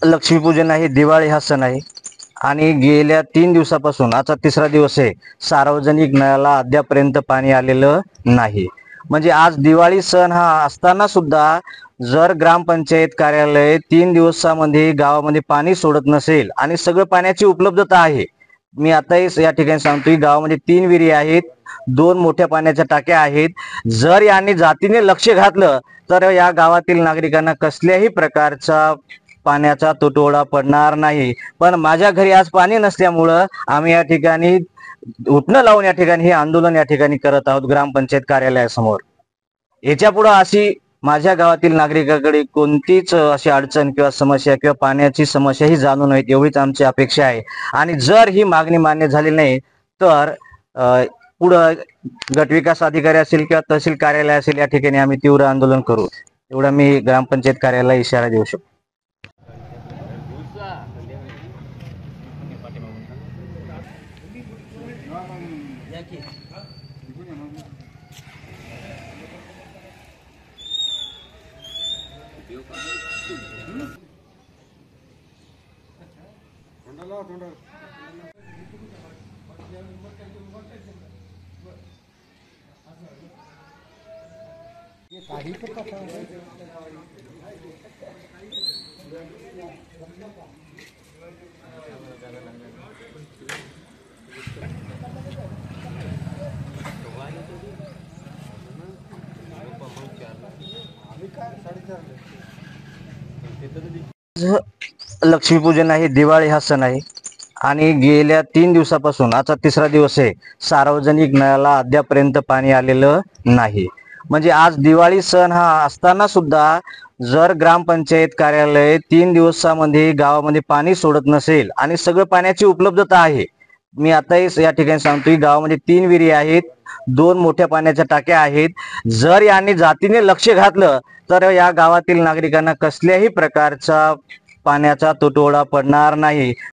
लक्ष्मीपूजन आहे, दिवाळी हा सण आहे आणि गेल्या 3 दिवसापासून आजचा तिसरा दिवस आहे, सार्वजनिक नळाला अद्यापर्यंत पाणी आलेलं नाही. म्हणजे आज दिवाळी सण हा असताना सुद्धा जर ग्रामपंचायत कार्यालय 3 दिवसामध्ये गावामध्ये पाणी सोडत नसेल आणि सगळं पाण्याची उपलब्धता आहे, मी आताही या ठिकाणी सांगतोय, गावामध्ये 3 विहिरी आहेत, 2 मोठ्या पाण्याच्या टाक्या आहेत. जर यांनी जातीने लक्ष घातलं तर या गावातील नागरिकांना कसल्याही प्रकारचा पाण्याचा तुटवडा पडणार नाही. पण माझ्या घरी आज पाणी नसल्यामुळं आम्ही या ठिकाणी उठणं लावून या ठिकाणी हे आंदोलन या ठिकाणी करत आहोत ग्रामपंचायत कार्यालयासमोर. याच्या पुढे अशी माझ्या गावातील नागरिकांकडे कोणतीच अशी अडचण किंवा समस्या किंवा पाण्याची समस्या ही जाणू नये एवढीच आमची अपेक्षा आहे. आणि जर ही मागणी मान्य झाली नाही तर पुढं गटविकास अधिकारी असेल किंवा तहसील कार्यालय असेल या ठिकाणी आम्ही तीव्र आंदोलन करू, एवढा मी ग्रामपंचायत कार्यालयाला इशारा देऊ शकतो. लक्ष्मीपूजन आहे, दिवाळी हा सण आहे आणि गेल्या 3 दिवसापासून आजचा तिसरा दिवस आहे, सार्वजनिक नळाला अद्यापर्यंत पाणी आलेलं नाही. म्हणजे आज दिवाळी सण हा असताना सुद्धा जर ग्रामपंचायत कार्यालय 3 दिवसामध्ये गावामध्ये पाणी सोडत नसेल आणि सगळं पाण्याची उपलब्धता आहे, मी आताही या ठिकाणी सांगतोय, गावामध्ये 3 विहिरी आहेत, 2 मोठ्या पाण्याच्या टाक्या आहेत. जर यांनी जातीने लक्ष घातलं तर या गावातील नागरिकांना कसल्याही प्रकारचा पाण्याचा तुटवडा पडणार नाही.